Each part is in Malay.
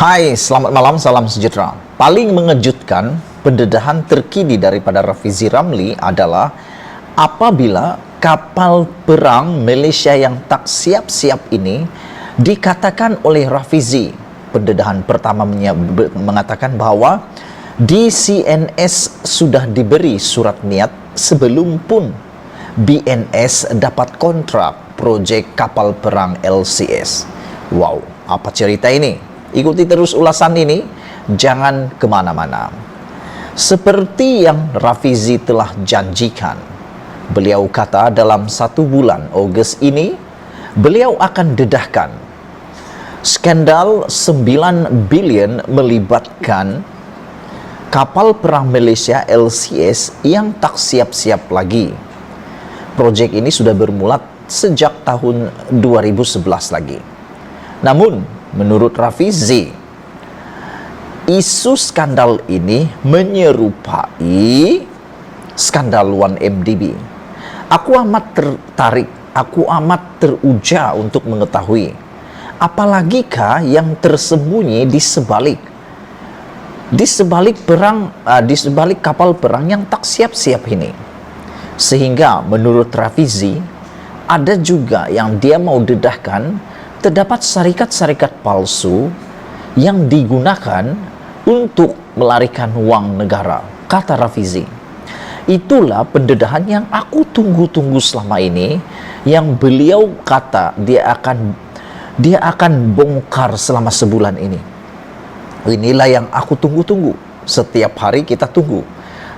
Hai, selamat malam, salam sejahtera. Paling mengejutkan pendedahan terkini daripada Rafizi Ramli adalah apabila kapal perang Malaysia yang tak siap-siap ini dikatakan oleh Rafizi. Pendedahan pertama mengatakan bahawa DCNS sudah diberi surat niat sebelum pun BNS dapat kontrak projek kapal perang LCS. Wow, apa cerita ini? Ikuti terus ulasan ini, jangan kemana-mana. Seperti yang Rafizi telah janjikan, beliau kata dalam 1 bulan Ogos ini, beliau akan dedahkan skandal 9 bilion melibatkan kapal perang Malaysia LCS yang tak siap-siap lagi. Projek ini sudah bermula sejak tahun 2011 lagi. Namun, menurut Rafizi, isu skandal ini menyerupai skandal 1MDB. Aku amat tertarik, aku amat teruja untuk mengetahui apalagikah yang tersembunyi di sebalik kapal perang yang tak siap-siap ini. Sehingga menurut Rafizi, ada juga yang dia mau dedahkan terdapat syarikat-syarikat palsu yang digunakan untuk melarikan wang negara, kata Rafizi. Itulah pendedahan yang aku tunggu-tunggu selama ini, yang beliau kata dia akan bongkar selama sebulan ini. Inilah yang aku tunggu-tunggu. Setiap hari kita tunggu.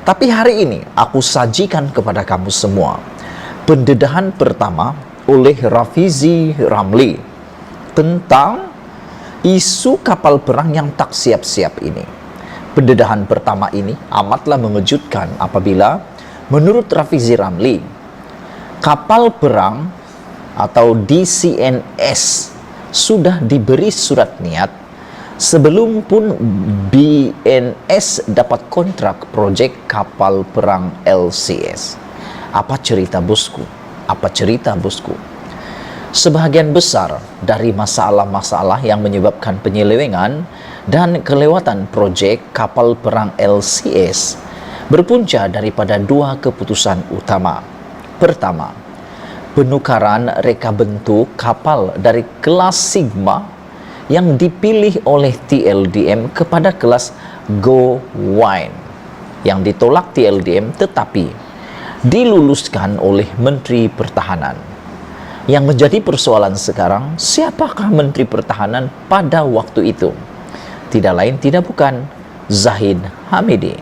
Tapi hari ini aku sajikan kepada kamu semua pendedahan pertama oleh Rafizi Ramli tentang isu kapal perang yang tak siap-siap ini. Pendedahan pertama ini amatlah mengejutkan apabila menurut Rafizi Ramli, kapal perang atau DCNS sudah diberi surat niat sebelum pun BNS dapat kontrak projek kapal perang LCS. Apa cerita bosku? Apa cerita bosku? Sebahagian besar dari masalah-masalah yang menyebabkan penyelewengan dan kelewatan projek kapal perang LCS berpunca daripada 2 keputusan utama. Pertama, penukaran reka bentuk kapal dari kelas Sigma yang dipilih oleh TLDM kepada kelas Go Wine yang ditolak TLDM tetapi diluluskan oleh Menteri Pertahanan. Yang menjadi persoalan sekarang, siapakah Menteri Pertahanan pada waktu itu? Tidak lain tidak bukan Zahid Hamidi.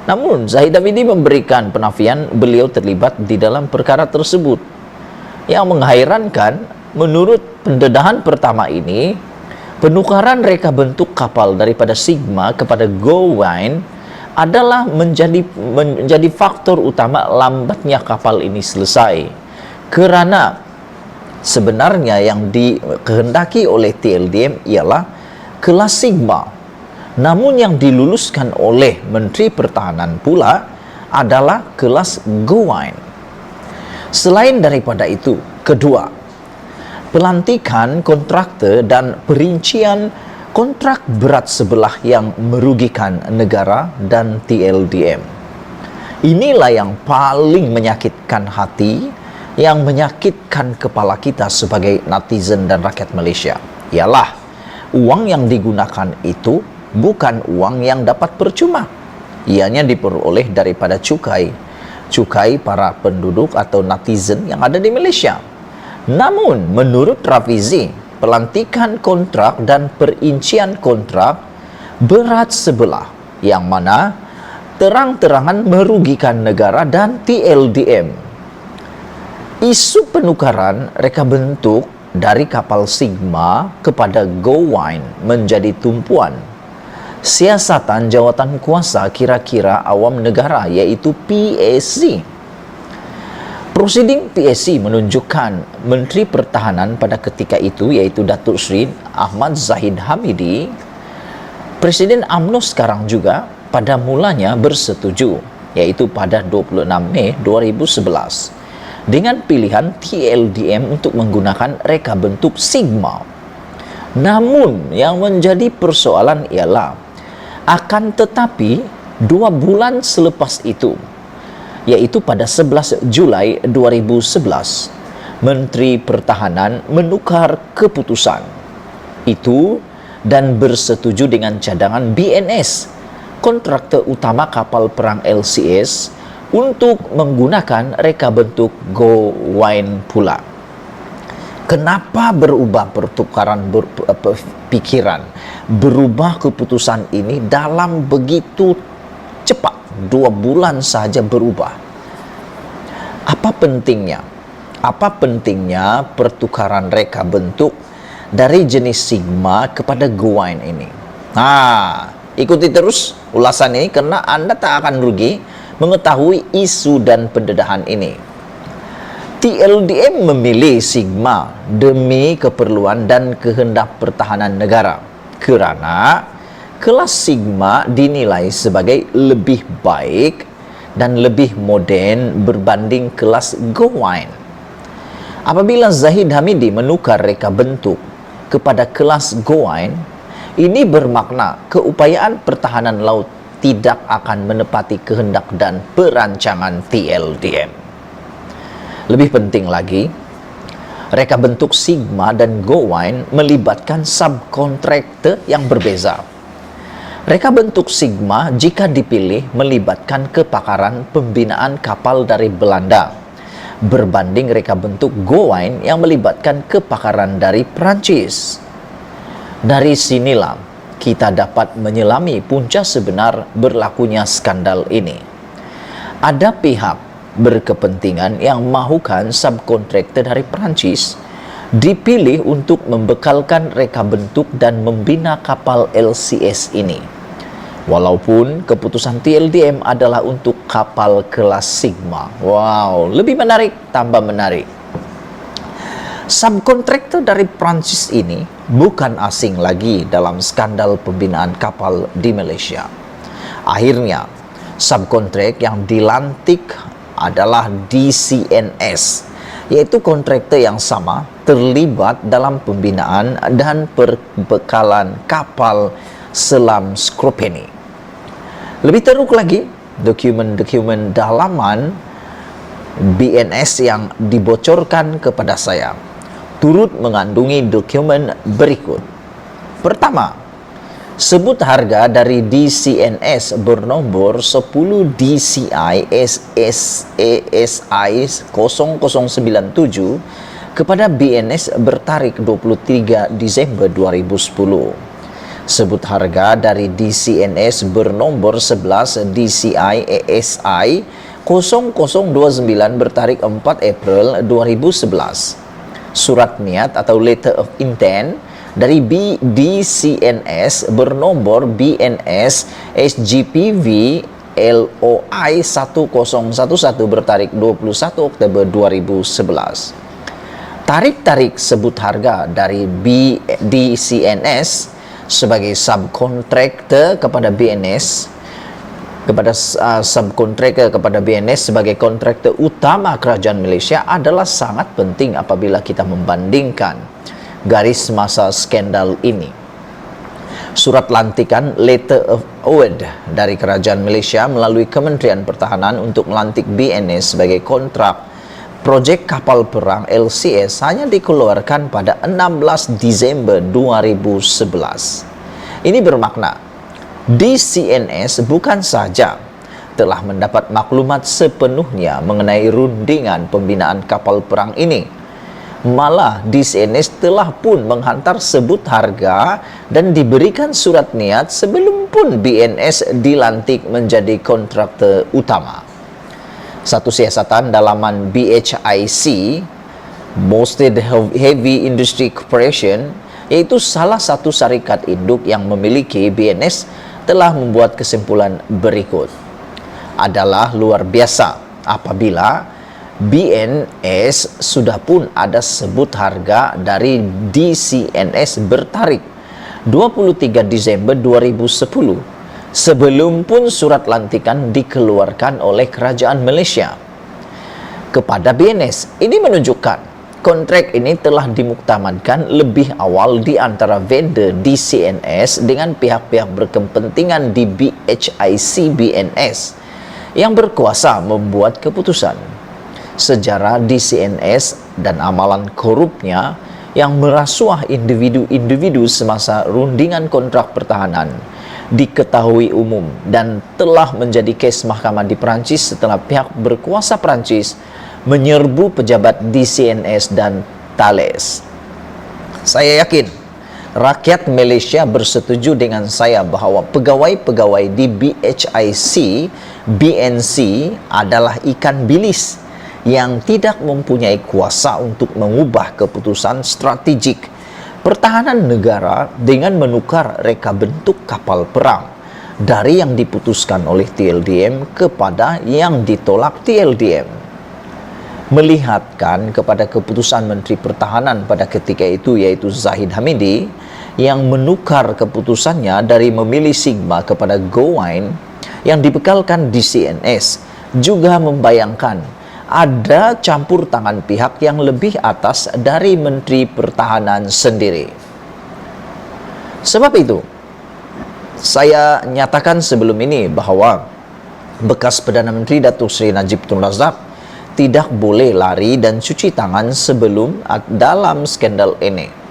Namun Zahid Hamidi memberikan penafian beliau terlibat di dalam perkara tersebut. Yang menghairankan, menurut pendedahan pertama ini, penukaran reka bentuk kapal daripada Sigma kepada Go Wine adalah menjadi faktor utama lambatnya kapal ini selesai. Kerana sebenarnya yang dikehendaki oleh TLDM ialah kelas Sigma. Namun yang diluluskan oleh Menteri Pertahanan pula adalah kelas Go Wine. Selain daripada itu, kedua, pelantikan kontraktor dan perincian kontrak berat sebelah yang merugikan negara dan TLDM. Inilah yang paling menyakitkan hati, yang menyakitkan kepala kita sebagai netizen dan rakyat Malaysia. Ialah uang yang digunakan itu bukan uang yang dapat percuma. Ianya diperoleh daripada cukai para penduduk atau netizen yang ada di Malaysia. Namun menurut Rafizi, pelantikan kontrak dan perincian kontrak berat sebelah yang mana terang-terangan merugikan negara dan TLDM. Isu penukaran reka bentuk dari kapal Sigma kepada Go Wine menjadi tumpuan siasatan jawatan kuasa kira-kira awam negara, iaitu PAC. Prosiding PAC menunjukkan Menteri Pertahanan pada ketika itu, iaitu Datuk Seri Ahmad Zahid Hamidi, Presiden UMNO sekarang juga pada mulanya bersetuju, iaitu pada 26 Mei 2011. Dengan pilihan TLDM untuk menggunakan reka bentuk Sigma. Namun yang menjadi persoalan ialah akan tetapi 2 bulan selepas itu, yaitu pada 11 Julai 2011, Menteri Pertahanan menukar keputusan itu dan bersetuju dengan cadangan BNS, kontraktor utama kapal perang LCS, untuk menggunakan reka bentuk Go Wine pula. Kenapa berubah pertukaran pikiran, berubah keputusan ini dalam begitu cepat, 2 bulan saja berubah? Apa pentingnya? Apa pentingnya pertukaran reka bentuk dari jenis Sigma kepada Go Wine ini? Ikuti terus ulasan ini karena Anda tak akan rugi mengetahui isu dan pendedahan ini. TLDM memilih Sigma demi keperluan dan kehendak pertahanan negara kerana kelas Sigma dinilai sebagai lebih baik dan lebih moden berbanding kelas Go Wine. Apabila Zahid Hamidi menukar reka bentuk kepada kelas Go Wine, ini bermakna keupayaan pertahanan laut tidak akan menepati kehendak dan perancangan TLDM. Lebih penting lagi, reka bentuk Sigma dan Go Wine melibatkan subkontraktor yang berbeza. Reka bentuk Sigma jika dipilih melibatkan kepakaran pembinaan kapal dari Belanda, berbanding reka bentuk Go Wine yang melibatkan kepakaran dari Perancis. Dari sinilah kita dapat menyelami punca sebenar berlakunya skandal ini. Ada pihak berkepentingan yang mahukan subkontraktor dari Perancis dipilih untuk membekalkan reka bentuk dan membina kapal LCS ini. Walaupun keputusan TLDM adalah untuk kapal kelas Sigma. Wow, lebih menarik, tambah menarik. Subkontraktor dari Prancis ini bukan asing lagi dalam skandal pembinaan kapal di Malaysia. Akhirnya, subkontrak yang dilantik adalah DCNS, yaitu kontraktor yang sama terlibat dalam pembinaan dan perbekalan kapal selam Scropeni. Lebih teruk lagi, dokumen-dokumen dalaman BNS yang dibocorkan kepada saya turut mengandungi dokumen berikut. Pertama, sebut harga dari DCNS bernomor 10 DCI SASI 0097 kepada BNS bertarikh 23 Disember 2010. Sebut harga dari DCNS bernomor 11 DCI ASI 0029 bertarikh 4 April 2011. Surat niat atau letter of intent dari DCNS bernomor BNS SGPV LOI 1011 bertarikh 21 Oktober 2011. Tarik-tarik sebut harga dari DCNS sebagai subkontraktor kepada BNS sebagai kontraktor utama kerajaan Malaysia adalah sangat penting apabila kita membandingkan garis masa skandal ini. Surat lantikan Letter of Award dari kerajaan Malaysia melalui Kementerian Pertahanan untuk melantik BNS sebagai kontrak projek kapal perang LCS hanya dikeluarkan pada 16 Disember 2011. Ini bermakna DCNS bukan saja telah mendapat maklumat sepenuhnya mengenai rundingan pembinaan kapal perang ini, malah DCNS telah pun menghantar sebut harga dan diberikan surat niat sebelum pun BNS dilantik menjadi kontraktor utama. Satu siasatan dalaman BHIC, Boston Heavy Industry Corporation, yaitu salah satu syarikat induk yang memiliki BNS, telah membuat kesimpulan berikut. Adalah luar biasa apabila BNS sudah pun ada sebut harga dari DCNS bertarikh 23 Desember 2010 sebelum pun surat lantikan dikeluarkan oleh kerajaan Malaysia kepada BNS. Ini menunjukkan kontrak ini telah dimuktamadkan lebih awal di antara vendor DCNS dengan pihak-pihak berkepentingan di BHIC BNS yang berkuasa membuat keputusan. Sejarah DCNS dan amalan korupnya yang merasuah individu-individu semasa rundingan kontrak pertahanan diketahui umum dan telah menjadi kes mahkamah di Perancis setelah pihak berkuasa Perancis menyerbu pejabat DCNS dan Thales. Saya yakin rakyat Malaysia bersetuju dengan saya bahwa pegawai-pegawai di BHIC BNC adalah ikan bilis yang tidak mempunyai kuasa untuk mengubah keputusan strategik pertahanan negara dengan menukar reka bentuk kapal perang dari yang diputuskan oleh TLDM kepada yang ditolak TLDM. Melihatkan kepada keputusan Menteri Pertahanan pada ketika itu, yaitu Zahid Hamidi, yang menukar keputusannya dari memilih Sigma kepada Gowine yang dibekalkan DCNS, juga membayangkan ada campur tangan pihak yang lebih atas dari Menteri Pertahanan sendiri. Sebab itu, saya nyatakan sebelum ini bahwa bekas Perdana Menteri Datuk Seri Najib Tun Razak tidak boleh lari dan cuci tangan sebelum dalam skandal ini.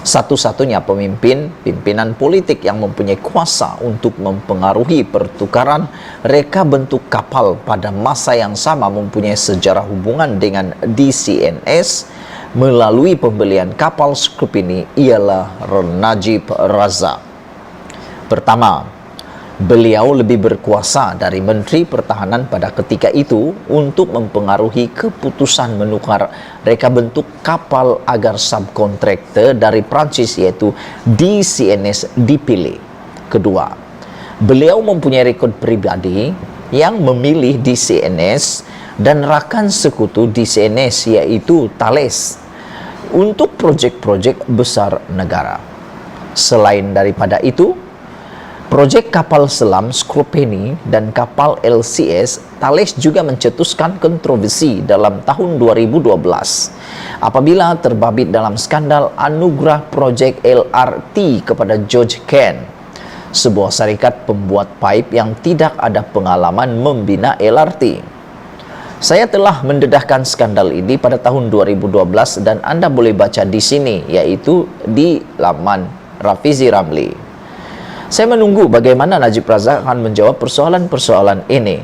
Satu-satunya pimpinan politik yang mempunyai kuasa untuk mempengaruhi pertukaran reka bentuk kapal pada masa yang sama mempunyai sejarah hubungan dengan DCNS melalui pembelian kapal skup ini ialah Najib Razak. Pertama, beliau lebih berkuasa dari Menteri Pertahanan pada ketika itu untuk mempengaruhi keputusan menukar reka bentuk kapal agar subkontraktor dari Prancis yaitu DCNS dipilih. Kedua, beliau mempunyai rekod pribadi yang memilih DCNS dan rakan sekutu DCNS yaitu Thales untuk projek-projek besar negara. Selain daripada itu, projek kapal selam Scrupeni dan kapal LCS Thales juga mencetuskan kontroversi dalam tahun 2012 apabila terbabit dalam skandal anugerah projek LRT kepada George Ken, sebuah syarikat pembuat pipe yang tidak ada pengalaman membina LRT. Saya telah mendedahkan skandal ini pada tahun 2012 dan Anda boleh baca di sini, yaitu di laman Rafizi Ramli. Saya menunggu bagaimana Najib Razak akan menjawab persoalan-persoalan ini.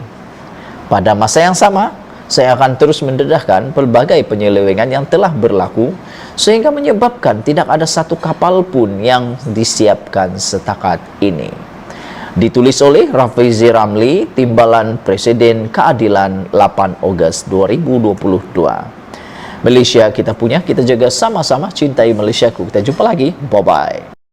Pada masa yang sama, saya akan terus mendedahkan pelbagai penyelewengan yang telah berlaku sehingga menyebabkan tidak ada satu kapal pun yang disiapkan setakat ini. Ditulis oleh Rafizi Ramli, Timbalan Presiden Keadilan 8 Ogos 2022. Malaysia kita punya, kita jaga sama-sama, cintai Malaysiaku. Kita jumpa lagi. Bye-bye.